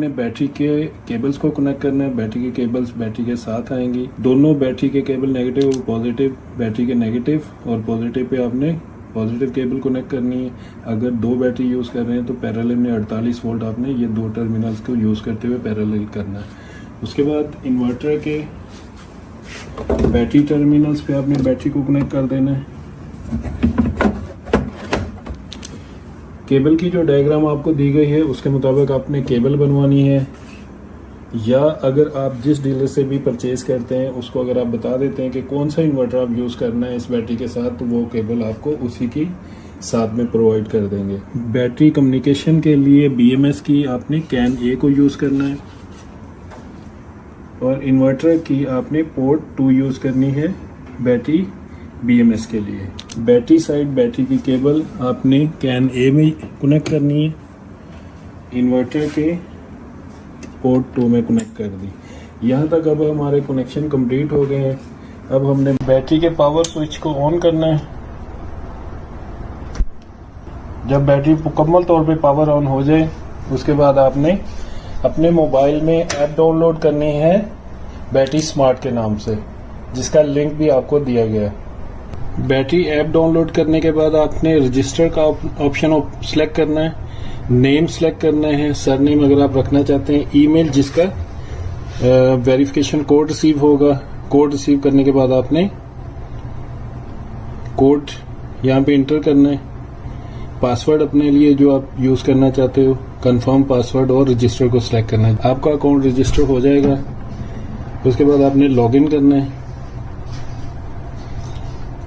Battery के cables को connect करना है। बैटरी के केबल्स बैटरी के साथ आएंगी। दोनों बैटरी के केबल नेगेटिव और पॉजिटिव, बैटरी के नेगेटिव और पॉजिटिव पे आपने पॉजिटिव केबल कनेक्ट करनी है। अगर दो बैटरी यूज़ कर रहे हैं तो पैरेलल में 48 वोल्ट आपने ये दो टर्मिनल्स को यूज़ करते हुए पैरेलल करना है। उसके बाद इन्वर्टर के बैटरी टर्मिनल्स पे आपने बैटरी को कनेक्ट कर देना है। केबल की जो डायग्राम आपको दी गई है उसके मुताबिक आपने केबल बनवानी है, या अगर आप जिस डीलर से भी परचेज करते हैं उसको अगर आप बता देते हैं कि कौन सा इन्वर्टर आप यूज़ करना है इस बैटरी के साथ, तो वो केबल आपको उसी की साथ में प्रोवाइड कर देंगे। बैटरी कम्युनिकेशन के लिए BMS की आपने कैन A को यूज़ करना है और इन्वर्टर की आपने पोर्ट 2 यूज़ करनी है बैटरी BMS के लिए। बैटरी साइड बैटरी की केबल आपने कैन A में कनेक्ट करनी है, इन्वर्टर के पोर्ट 2 में कनेक्ट कर दी। यहाँ तक अब हमारे कनेक्शन कंप्लीट हो गए हैं। अब हमने बैटरी के पावर स्विच को ऑन करना है। जब बैटरी मुकम्मल तौर पे पावर ऑन हो जाए उसके बाद आपने अपने मोबाइल में ऐप डाउनलोड करनी है बैटरी स्मार्ट के नाम से, जिसका लिंक भी आपको दिया गया है। बैटरी ऐप डाउनलोड करने के बाद आपने रजिस्टर का ऑप्शन सेलेक्ट करना है, नेम सेलेक्ट करना है, सरनेम अगर आप रखना चाहते हैं, ईमेल जिसका वेरिफिकेशन कोड रिसीव होगा। कोड रिसीव करने के बाद आपने कोड यहाँ पे इंटर करना है, पासवर्ड अपने लिए जो आप यूज करना चाहते हो, कंफर्म पासवर्ड और रजिस्टर को सिलेक्ट करना है। आपका अकाउंट रजिस्टर हो जाएगा। उसके बाद आपने लॉगिन करना है।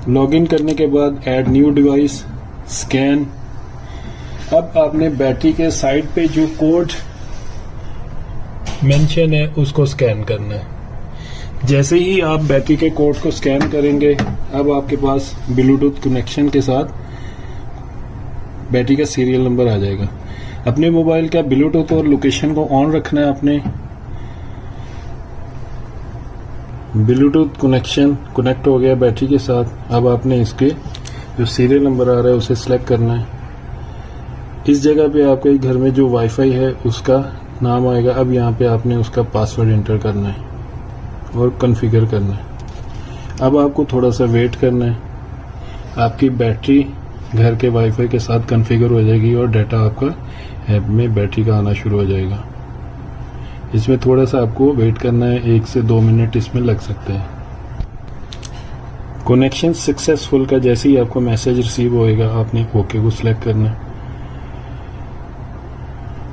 लॉगिन करने के बाद ऐड न्यू डिवाइस, स्कैन। अब आपने बैटरी के साइड पे जो कोड मेंशन है उसको स्कैन करना है। जैसे ही आप बैटरी के कोड को स्कैन करेंगे अब आपके पास ब्लूटूथ कनेक्शन के साथ बैटरी का सीरियल नंबर आ जाएगा। अपने मोबाइल का ब्लूटूथ और लोकेशन को ऑन रखना है। आपने ब्लूटूथ कनेक्शन कनेक्ट हो गया बैटरी के साथ। अब आपने इसके जो सीरियल नंबर आ रहा है उसे सिलेक्ट करना है। इस जगह पे आपके घर में जो वाईफाई है उसका नाम आएगा। अब यहाँ पे आपने उसका पासवर्ड एंटर करना है और कॉन्फ़िगर करना है। अब आपको थोड़ा सा वेट करना है। आपकी बैटरी घर के वाईफाई के साथ कॉन्फ़िगर हो जाएगी और डाटा आपका ऐप में बैटरी का आना शुरू हो जाएगा। इसमें थोड़ा सा आपको वेट करना है, 1 से 2 मिनट इसमें लग सकते हैं। कनेक्शन सक्सेसफुल का जैसे ही आपको मैसेज रिसीव होएगा आपने ओके को सिलेक्ट करना है।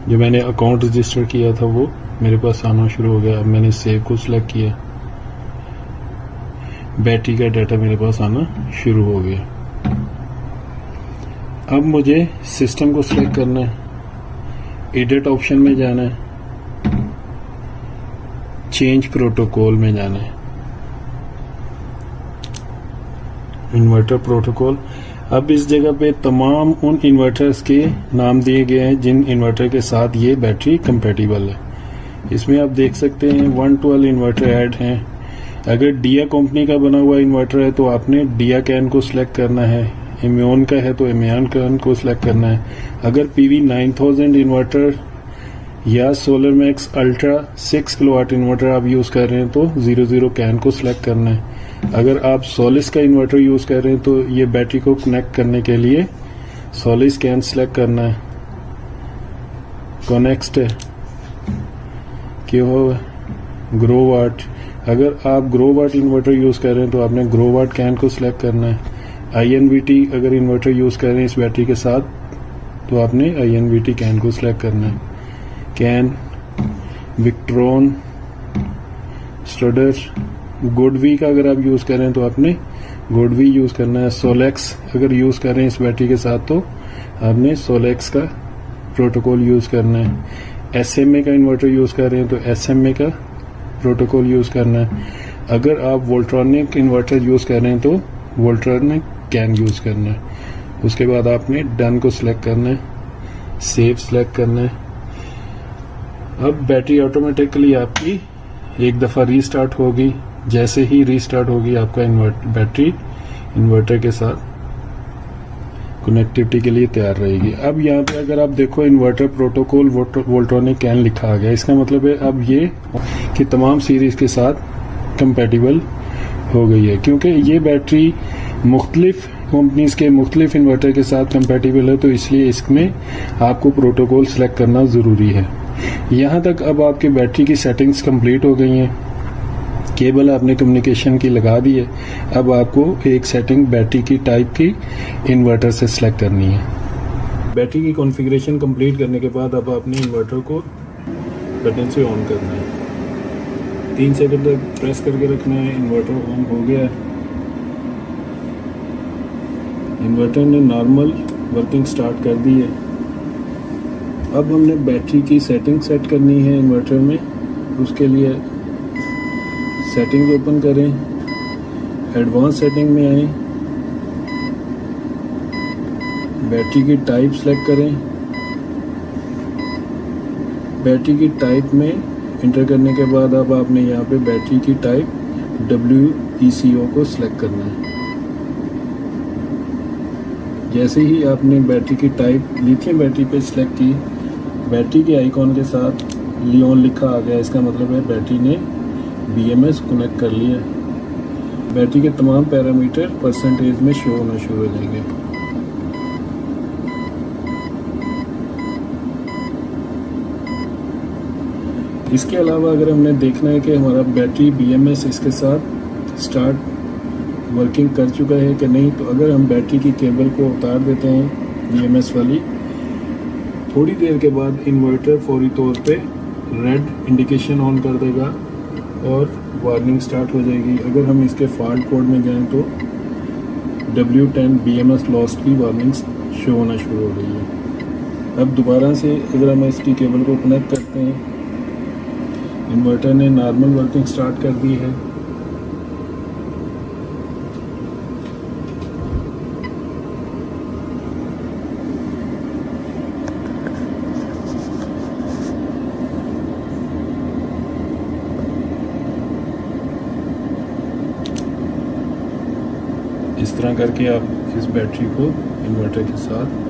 जो मैंने अकाउंट रजिस्टर किया था वो मेरे पास आना शुरू हो गया। अब मैंने सेव को सिलेक्ट किया, बैटरी का डाटा मेरे पास आना शुरू हो गया। अब मुझे सिस्टम को सिलेक्ट करना है, एडिट ऑप्शन में जाना है, चेंज प्रोटोकॉल में जाना है, इन्वर्टर प्रोटोकॉल। अब इस जगह पे तमाम उन इन्वर्टर्स के नाम दिए गए हैं जिन इन्वर्टर के साथ ये बैटरी कंपैटिबल है। इसमें आप देख सकते हैं 112 इन्वर्टर ऐड हैं। अगर डिया कंपनी का बना हुआ इन्वर्टर है तो आपने डिया कैन को सिलेक्ट करना है, एमियन का है तो एमियन कैन को सिलेक्ट करना है। अगर PV 9000 इन्वर्टर या solar max ultra 6 kilowatt inverter आप यूज़ कर रहे हैं तो 00 कैन को सिलेक्ट करना है। अगर आप सोलिस का इन्वर्टर यूज़ कर रहे हैं तो ये बैटरी को कनेक्ट करने के लिए सोलिस कैन सिलेक्ट करना है। कनेक्स्ट है क्यों हो ग्रो वाट। अगर आप ग्रो वाट इन्वर्टर यूज़ कर रहे हैं तो आपने ग्रो वाट कैन को सिलेक्ट करना है। INVT अगर इन्वर्टर यूज़ कर रहे हैं इस बैटरी के साथ तो आपने INVT कैन को सिलेक्ट करना है। कैन, विक्ट्रॉन, स्टडर, गुडवी का अगर आप यूज़ कर रहे हैं तो आपने गुडवी यूज़ करना है। सोलेक्स अगर यूज़ कर रहे हैं इस बैटरी के साथ तो आपने सोलेक्स का प्रोटोकॉल यूज़ करना है। SMA का इन्वर्टर यूज़ कर रहे हैं तो SMA का प्रोटोकॉल यूज़ करना है। अगर आप वोल्ट्रॉनिक इन्वर्टर यूज़ कर रहे हैं तो वोल्ट्रॉनिक कैन यूज़ करना है। उसके बाद आपने डन को सिलेक्ट करना है, सेव सिलेक्ट करना है। अब बैटरी ऑटोमेटिकली आपकी एक दफ़ा रीस्टार्ट होगी। जैसे ही रीस्टार्ट होगी आपका बैटरी इन्वर्टर के साथ कनेक्टिविटी के लिए तैयार रहेगी। अब यहाँ पे अगर आप देखो इन्वर्टर प्रोटोकॉल वोल्ट्रॉनिक कैन लिखा आ गया, इसका मतलब है अब ये कि तमाम सीरीज के साथ कंपैटिबल हो गई है, क्योंकि ये बैटरी मुख्तलिफ कंपनीज के मुख्तलिफ इन्वर्टर के साथ कंपैटिबल है, तो इसलिए इसमें आपको प्रोटोकॉल सेलेक्ट करना ज़रूरी है। यहाँ तक अब आपकी बैटरी की सेटिंग्स कंप्लीट हो गई हैं, केबल आपने कम्युनिकेशन की लगा दी है। अब आपको एक सेटिंग बैटरी की टाइप की इन्वर्टर से सिलेक्ट करनी है। बैटरी की कॉन्फ़िगरेशन कंप्लीट करने के बाद अब आपने इन्वर्टर को बटन से ऑन करना है। 3 सेकंड तक प्रेस करके रखना है। इन्वर्टर ऑन हो गया है। इन्वर्टर ने नॉर्मल वर्किंग स्टार्ट कर दी है। अब हमने बैटरी की सेटिंग सेट करनी है इन्वर्टर में। उसके लिए सेटिंग्स ओपन करें, एडवांस सेटिंग में आए, बैटरी की टाइप सेलेक्ट करें। बैटरी की टाइप में इंटर करने के बाद अब आपने यहाँ पे बैटरी की टाइप WECO को सिलेक्ट करना है। जैसे ही आपने बैटरी की टाइप लिथियम बैटरी पे सिलेक्ट की, बैटरी के आइकॉन के साथ लियोन लिखा आ गया, इसका मतलब है बैटरी ने BMS कनेक्ट कर लिया। बैटरी के तमाम पैरामीटर परसेंटेज में शो होना शुरू हो जाएंगे। इसके अलावा अगर हमने देखना है कि हमारा बैटरी BMS इसके साथ स्टार्ट वर्किंग कर चुका है कि नहीं, तो अगर हम बैटरी की केबल को उतार देते हैं BMS वाली, थोड़ी देर के बाद इन्वर्टर फौरी तौर पे रेड इंडिकेशन ऑन कर देगा और वार्निंग स्टार्ट हो जाएगी। अगर हम इसके फॉल्ट कोड में जाएं तो W10 BMS लॉस्ट की वार्निंग शो होना शुरू हो गई है। अब दोबारा से अगर हम इसकी केबल को कनेक्ट करते हैं, इन्वर्टर ने नॉर्मल वर्किंग स्टार्ट कर दी है। इस तरह करके आप इस बैटरी को इन्वर्टर के साथ